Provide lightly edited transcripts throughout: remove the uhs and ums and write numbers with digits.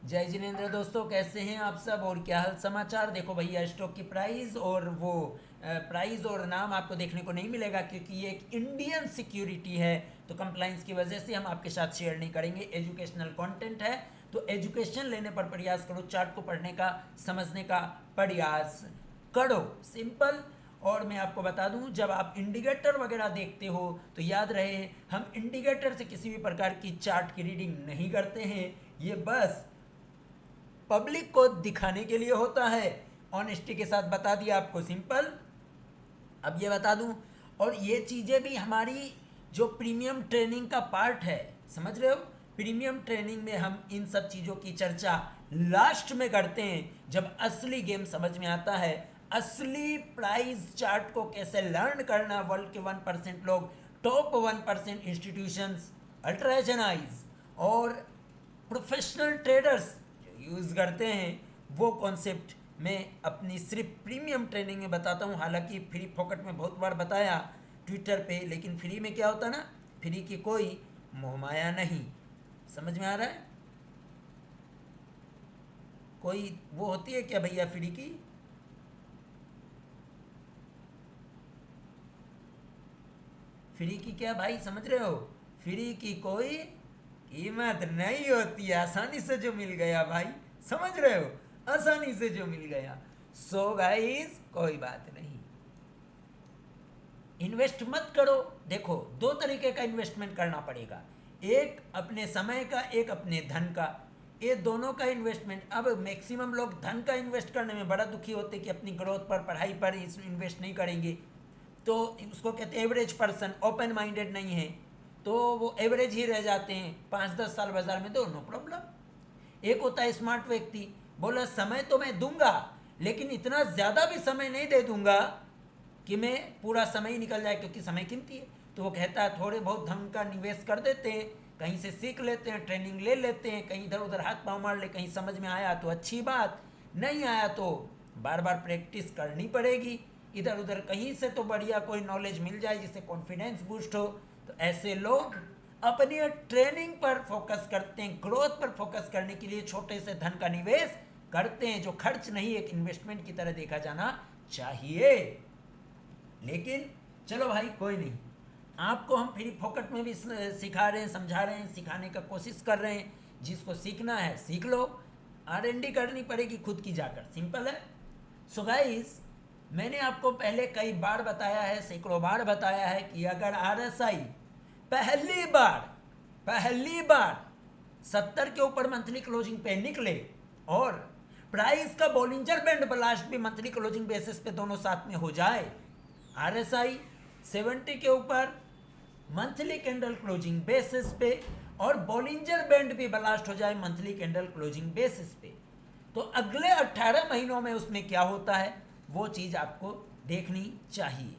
जय जिनेंद्र दोस्तों, कैसे हैं आप सब और क्या हाल समाचार। देखो भैया, स्टॉक की प्राइस और वो प्राइस और नाम आपको देखने को नहीं मिलेगा क्योंकि ये एक इंडियन सिक्योरिटी है, तो कंप्लाइंस की वजह से हम आपके साथ शेयर नहीं करेंगे। एजुकेशनल कंटेंट है तो एजुकेशन लेने पर प्रयास करो, चार्ट को पढ़ने का, समझने का प्रयास करो, सिंपल। और मैं आपको बता दूं, जब आप इंडिकेटर वगैरह देखते हो तो याद रहे, हम इंडिकेटर से किसी भी प्रकार की चार्ट की रीडिंग नहीं करते हैं। ये बस पब्लिक को दिखाने के लिए होता है। ऑनेस्टी के साथ बता दिया आपको, सिंपल। अब ये बता दूं, और ये चीज़ें भी हमारी जो प्रीमियम ट्रेनिंग का पार्ट है, समझ रहे हो। प्रीमियम ट्रेनिंग में हम इन सब चीज़ों की चर्चा लास्ट में करते हैं, जब असली गेम समझ में आता है। असली प्राइस चार्ट को कैसे लर्न करना, वर्ल्ड के 1% लोग, टॉप 1% इंस्टीट्यूशंस, अल्ट्राजनाइज और प्रोफेशनल ट्रेडर्स यूज़ करते हैं, वो कॉन्सेप्ट मैं अपनी सिर्फ प्रीमियम ट्रेनिंग में बताता हूँ। हालांकि फ्री फोकट में बहुत बार बताया ट्विटर पे, लेकिन फ्री में क्या होता ना, फ्री की कोई मोहमाया नहीं। समझ में आ रहा है? कोई वो होती है क्या भैया फ्री की? फ्री की क्या भाई, समझ रहे हो? फ्री की कोई कीमत नहीं होती, आसानी से जो मिल गया भाई, समझ रहे हो, आसानी से जो मिल गया। सो गाइस, कोई बात नहीं, इन्वेस्ट मत करो। देखो, दो तरीके का इन्वेस्टमेंट करना पड़ेगा, एक अपने समय का, एक अपने धन का। ये दोनों का इन्वेस्टमेंट, अब मैक्सिमम लोग धन का इन्वेस्ट करने में बड़ा दुखी होते कि अपनी ग्रोथ पर, पढ़ाई पर इन्वेस्ट नहीं करेंगे, तो उसको कहते हैं एवरेज पर्सन, ओपन माइंडेड नहीं है, तो वो एवरेज ही रह जाते हैं। 5-10 साल बाजार में दो, नो प्रॉब्लम। एक होता है स्मार्ट व्यक्ति, बोला समय तो मैं दूंगा लेकिन इतना ज़्यादा भी समय नहीं दे दूंगा कि मैं पूरा समय ही निकल जाए, क्योंकि समय कीमती है। तो वो कहता है थोड़े बहुत धन का निवेश कर देते हैं, कहीं से सीख लेते हैं, ट्रेनिंग ले लेते हैं, कहीं इधर उधर हाथ पाँव मार ले, कहीं समझ में आया तो अच्छी बात, नहीं आया तो बार बार प्रैक्टिस करनी पड़ेगी। इधर उधर कहीं से तो बढ़िया कोई नॉलेज मिल जाए जिससे कॉन्फिडेंस बूस्ट हो। तो ऐसे लोग अपनी ट्रेनिंग पर फोकस करते हैं, ग्रोथ पर फोकस करने के लिए छोटे से धन का निवेश करते हैं, जो खर्च नहीं, एक इन्वेस्टमेंट की तरह देखा जाना चाहिए। लेकिन चलो भाई, कोई नहीं, आपको हम फ्री फोकट में भी सिखा रहे हैं, समझा रहे हैं, सिखाने का कोशिश कर रहे हैं। जिसको सीखना है सीख लो, R&D करनी पड़ेगी खुद की जाकर, सिंपल है। सो गाइस, मैंने आपको पहले कई बार बताया है, सैकड़ों बार बताया है कि अगर RSI पहली बार 70 के ऊपर मंथली क्लोजिंग पे निकले और प्राइस का बॉलिंजर बैंड ब्लास्ट भी मंथली क्लोजिंग बेसिस पे दोनों साथ में हो जाए, RSI 70 के ऊपर मंथली कैंडल क्लोजिंग बेसिस पे और बॉलिंजर बैंड भी ब्लास्ट हो जाए मंथली कैंडल क्लोजिंग बेसिस पे, तो अगले 18 महीनों में उसमें क्या होता है वो चीज़ आपको देखनी चाहिए।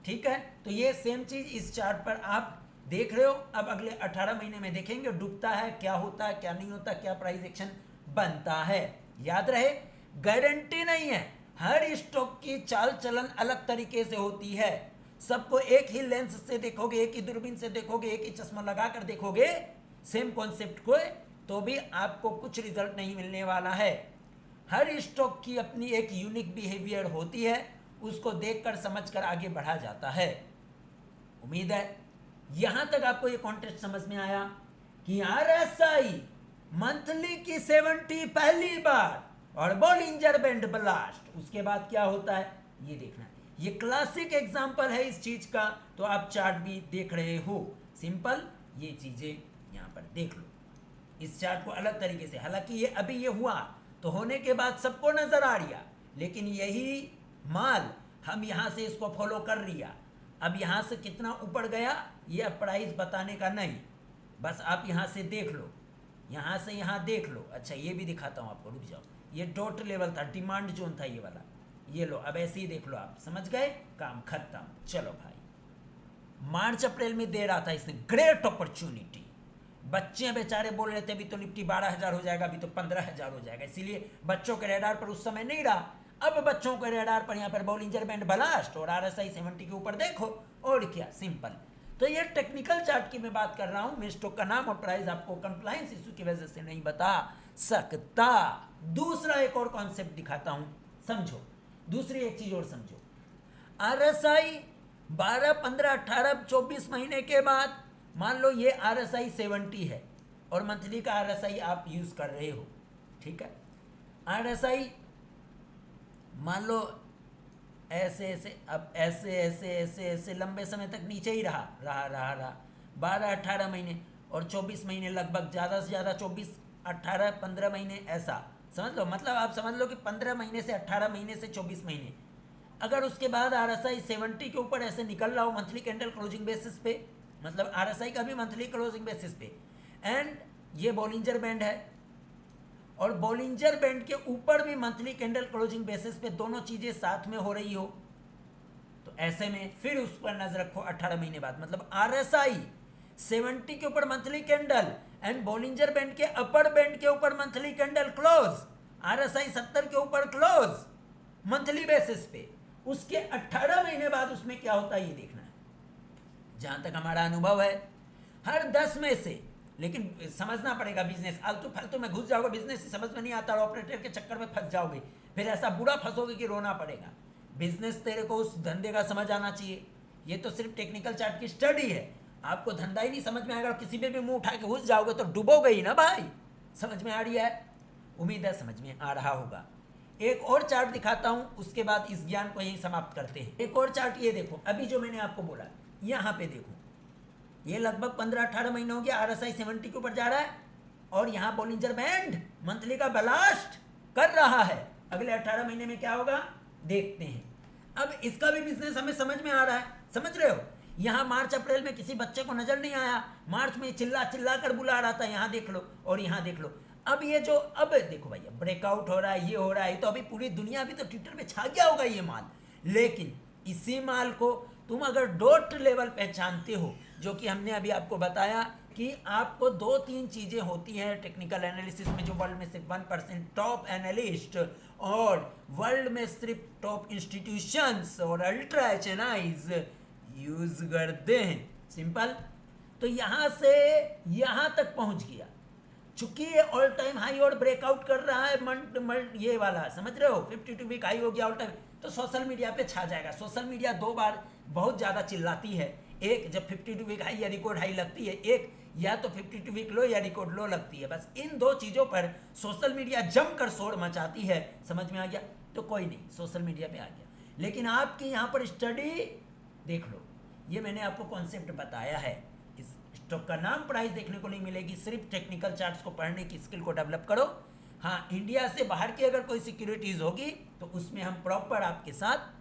ठीक है, तो ये सेम चीज़ इस चार्ट पर आप देख रहे हो। अब अगले 18 महीने में देखेंगे डूबता है, क्या होता है, क्या नहीं होता, क्या प्राइस एक्शन बनता है। याद रहे, गारंटी नहीं है, हर स्टॉक की चाल चलन अलग तरीके से होती है। सबको एक ही लेंस से देखोगे, एक ही दूरबीन से देखोगे, एक ही चश्मा लगा कर देखोगे सेम कॉन्सेप्ट को, तो भी आपको कुछ रिजल्ट नहीं मिलने वाला है। हर स्टॉक की अपनी एक यूनिक बिहेवियर होती है, उसको देखकर समझकर आगे बढ़ा जाता है। उम्मीद है यहां तक आपको ये कॉन्टेक्स्ट समझ में आया कि RSI मंथली की 70 पहली बार और बॉलिंजर बैंड ब्लास्ट, उसके बाद क्या होता है ये देखना। ये क्लासिक एग्जांपल है इस चीज का, तो आप चार्ट भी देख रहे हो, सिंपल। ये चीजें यहां पर देख लो, इस चार्ट को अलग तरीके से। हालांकि ये अभी ये हुआ तो होने के बाद सबको नजर आ रहा, लेकिन यही माल हम यहाँ से इसको फॉलो कर लिया। अब यहाँ से कितना ऊपर गया ये प्राइस बताने का नहीं, बस आप यहाँ से देख लो, यहाँ से यहाँ देख लो। अच्छा, ये भी दिखाता हूँ आपको, रुक जाओ। ये डॉट लेवल था, डिमांड जोन था ये वाला, ये लो। अब ऐसे ही देख लो, आप समझ गए, काम खत्म। चलो भाई, मार्च अप्रैल में दे रहा था इसने ग्रेट अपॉर्चुनिटी, बच्चे बेचारे बोल रहे थे अभी तो निफ्टी 12,000 हो जाएगा, अभी तो 15,000 हो जाएगा, इसीलिए बच्चों के रेडार पर उस समय नहीं रहा। अब बच्चों के रेडार पर यहाँ पर बॉलिंजर बैंड ब्लास्ट और RSI 70 के ऊपर देखो, और क्या, सिंपल। तो ये टेक्निकल चार्ट की मैं बात कर रहा हूँ, मैं स्टॉक का नाम और प्राइस आपको कंप्लायंस इशू की वजह से नहीं बता सकता। दूसरा एक और कॉन्सेप्ट दिखाता हूं, समझो। दूसरी एक चीज और समझो। आरएसआई 12, 15, 18, 24 महीने के बाद मान लो ये आरएसआई 70 है और मंथली का आरएसआई आप यूज कर रहे हो, ठीक है। आरएसआई मान लो ऐसे ऐसे, अब ऐसे ऐसे ऐसे ऐसे लंबे समय तक नीचे ही रहा 12, 18 महीने और 24 महीने, लगभग ज़्यादा से ज़्यादा 24, 18, 15 महीने, ऐसा समझ लो। मतलब आप समझ लो कि 15 महीने से 18 महीने से 24 महीने। अगर उसके बाद आरएसआई 70 के ऊपर ऐसे निकल रहा हो मंथली कैंडल क्लोजिंग बेसिस पे, मतलब आरएसआई का भी मंथली क्लोजिंग बेसिस पे, एंड ये बॉलिंजर बैंड है और बॉलिंजर बैंड के ऊपर भी मंथली कैंडल क्लोजिंग बेसिस पे दोनों चीजें साथ में हो रही हो, तो ऐसे में फिर उस पर नजर रखो 18 महीने बाद। मतलब आरएसआई 70 के ऊपर monthly candle and Bollinger band के अपर बैंड के ऊपर मंथली कैंडल क्लोज, आरएसआई 70 के ऊपर क्लोज मंथली बेसिस पे, उसके 18 महीने बाद उसमें क्या होता है ये देखना है। जहां तक हमारा अनुभव है, हर 10 में से, लेकिन समझना पड़ेगा बिजनेस, आलतू फालतू में घुस जाओगे, बिजनेस ही समझ में नहीं आता और ऑपरेटर के चक्कर में फंस जाओगे, फिर ऐसा बुरा फंसोगे कि रोना पड़ेगा। बिजनेस तेरे को उस धंधे का समझ आना चाहिए। ये तो सिर्फ टेक्निकल चार्ट की स्टडी है, आपको धंधा ही नहीं समझ में आएगा, किसी पे भी मुंह उठा के घुस जाओगे तो डूबोगे ही ना भाई। समझ में आ रही है? उम्मीद है समझ में आ रहा होगा। एक और चार्ट दिखाता हूं, उसके बाद इस ज्ञान को यहीं समाप्त करते हैं। एक और चार्ट ये देखो, अभी जो मैंने आपको बोला, यहां पे देखो, ये लगभग 15-18 महीने हो गया आरएसआई 70 के ऊपर जा रहा है और यहां बॉलिंजर बैंड मंथली का ब्लास्ट कर रहा है। अगले 18 महीने में क्या होगा देखते हैं। अब इसका भी बिजनेस हमें समझ में आ रहा है, समझ रहे हो। यहां मार्च अप्रैल में किसी बच्चे को नजर नहीं आया, मार्च में चिल्ला चिल्ला कर बुला रहा था, यहां देख लो और यहां देख लो। अब ये जो, अब देखो भैया ब्रेकआउट हो रहा है, ये हो रहा है, तो अभी पूरी दुनिया भी तो ट्विटर में छा गया होगा ये माल। लेकिन इसी माल को तुम अगर डॉट लेवल पहचानते हो, जो कि हमने अभी आपको बताया कि आपको 2-3 चीजें होती हैं टेक्निकल एनालिसिस में, जो वर्ल्ड में सिर्फ 1% टॉप एनालिस्ट और वर्ल्ड में सिर्फ टॉप इंस्टीट्यूशंस और अल्ट्रा एचएनआईज यूज करते हैं। सिंपल। तो यहां से यहां तक पहुंच गया, चूंकि ये ऑल टाइम हाई और ब्रेकआउट कर रहा है, ये वाला समझ रहे हो, 52 वीक हाई हो गया ऑल टाइम, तो सोशल मीडिया पे छा जाएगा। सोशल मीडिया 2 बार बहुत ज़्यादा चिल्लाती है, एक जब 52 वीक हाई या रिकॉर्ड हाई लगती है, एक या तो 52 वीक लो या रिकॉर्ड लो लगती है। बस इन 2 चीज़ों पर सोशल मीडिया जमकर शोर मचाती है। समझ में आ गया? तो कोई नहीं, सोशल मीडिया पे आ गया। लेकिन आपकी यहाँ पर स्टडी देख लो, ये मैंने आपको कॉन्सेप्ट बताया है। इस स्टॉक का नाम प्राइस देखने को नहीं मिलेगी, सिर्फ टेक्निकल चार्ट्स को पढ़ने की स्किल को डेवलप करो। हाँ, इंडिया से बाहर की अगर कोई सिक्योरिटीज होगी तो उसमें हम प्रॉपर आपके साथ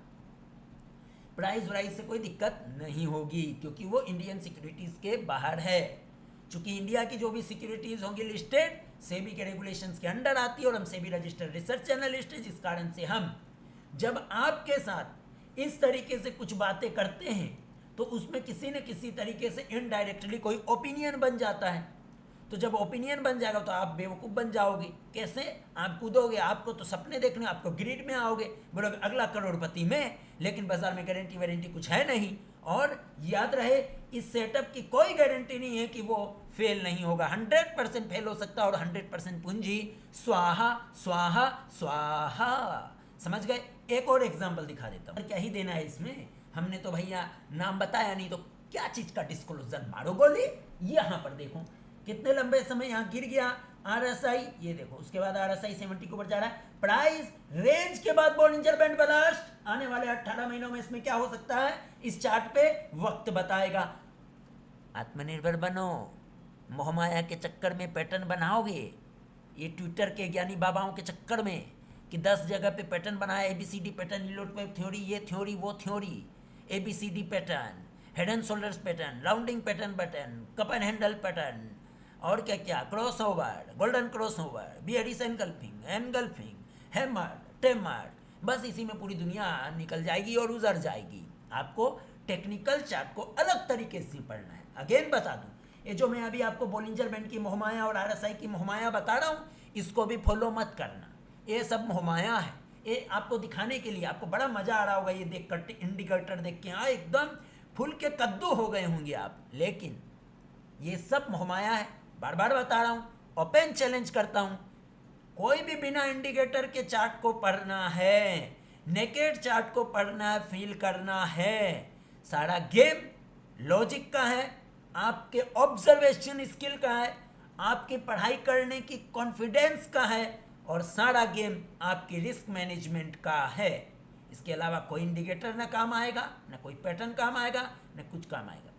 प्राइस वाइज से कोई दिक्कत नहीं होगी, क्योंकि वो इंडियन सिक्योरिटीज के बाहर है। चूंकि इंडिया की जो भी सिक्योरिटीज होंगी लिस्टेड सेबी के रेगुलेशंस के अंडर आती है और हम सेबी रजिस्टर्ड रिसर्च एनालिस्ट है, जिस कारण से हम जब आपके साथ इस तरीके से कुछ बातें करते हैं तो उसमें किसी न किसी तरीके से इनडायरेक्टली कोई ओपिनियन बन जाता है। तो जब ओपिनियन बन जाएगा तो आप बेवकूफ़ बन जाओगे। कैसे? आप कूदोगे, आपको तो सपने देखने, आपको ग्रिड में आओगे, बोलोगे अगला करोड़पति में, लेकिन बाजार में गारंटी वारंटी कुछ है नहीं। और याद रहे, इस सेटअप की कोई गारंटी नहीं है कि वो फेल नहीं होगा। 100% फेल हो सकता है और 100% पूंजी स्वाहा स्वाहा स्वाहा। समझ गए? एक और एग्जाम्पल दिखा देता हूँ। क्या ही देना है इसमें, हमने तो भैया नाम बताया नहीं, तो क्या चीज का डिस्क्लोजर मारो गोली। यहाँ पर देखो कितने लंबे समय यहाँ गिर गया आरएसआई, ये देखो, उसके बाद आरएसआई 70 के ऊपर जा रहा है। प्राइस रेंज के बाद बॉलिंजर बैंड ब्लास्ट आने वाले 18 महीनों में इसमें क्या हो सकता है, इस चार्ट पे वक्त बताएगा। आत्मनिर्भर बनो, मोहमाया के चक्कर में पैटर्न बनाओगे, ये ट्विटर के ज्ञानी बाबाओं के चक्कर में कि 10 जगह पे पैटर्न बनाया, ABCD pattern, Elliott wave theory, ये थ्योरी वो theory, ABCD pattern, head and shoulders pattern, rounding pattern, cup and handle pattern, और क्या क्या, cross over, golden cross over, bearish engulfing, hammer, टेमर, बस इसी में पूरी दुनिया निकल जाएगी और उजड़ जाएगी। आपको टेक्निकल चार्ट को अलग तरीके से पढ़ना है। अगेन बता दूं, ये जो मैं अभी आपको बॉलिंजर बैंड की मोहमाया और आरएसआई की मोहमाया बता रहा हूँ, इसको भी फॉलो मत करना। ये सब मोहमाया है, ये आपको दिखाने के लिए। आपको बड़ा मजा आ रहा होगा ये देख कर, इंडिकेटर देख के, हाँ एकदम फुल के कद्दू हो गए होंगे आप। लेकिन ये सब मोहमाया है, बार बार बता रहा हूँ, ओपन चैलेंज करता हूँ। कोई भी बिना इंडिकेटर के चार्ट को पढ़ना है, नेकेड चार्ट को पढ़ना है, फील करना है। सारा गेम लॉजिक का है, आपके ऑब्जर्वेशन स्किल का है, आपकी पढ़ाई करने की कॉन्फिडेंस का है, और सारा गेम आपकी रिस्क मैनेजमेंट का है। इसके अलावा कोई इंडिकेटर ना काम आएगा, ना कोई पैटर्न काम आएगा, ना कुछ काम आएगा।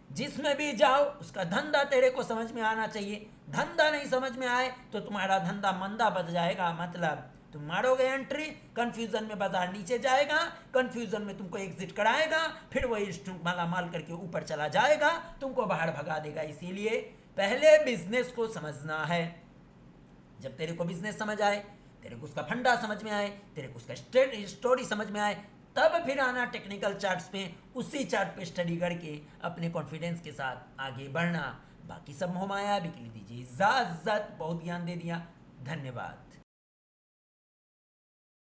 जिसमें भी जाओ उसका धंधा तेरे को समझ में आना चाहिए। धंधा नहीं समझ में आए तो तुम्हारा धंधा मंदा बच जाएगा, मतलब तुम मारोगे एंट्री, कंफ्यूजन में बाजार नीचे जाएगा, कंफ्यूजन में तुमको एग्जिट कराएगा, फिर वही स्टॉक माला माल करके ऊपर चला जाएगा, तुमको बाहर भगा देगा। इसीलिए पहले बिजनेस को समझना है। जब तेरे को बिजनेस समझ आए, तेरे को उसका फंडा समझ में आए, तेरे को उसका स्टोरी समझ में आए, तब फिर आना टेक्निकल चार्ट्स पे, उसी चार्ट पे स्टडी करके अपने कॉन्फिडेंस के साथ आगे बढ़ना। बाकी सब मोह माया बिकली दीजिए इजाजत। बहुत ज्ञान दे दिया, धन्यवाद।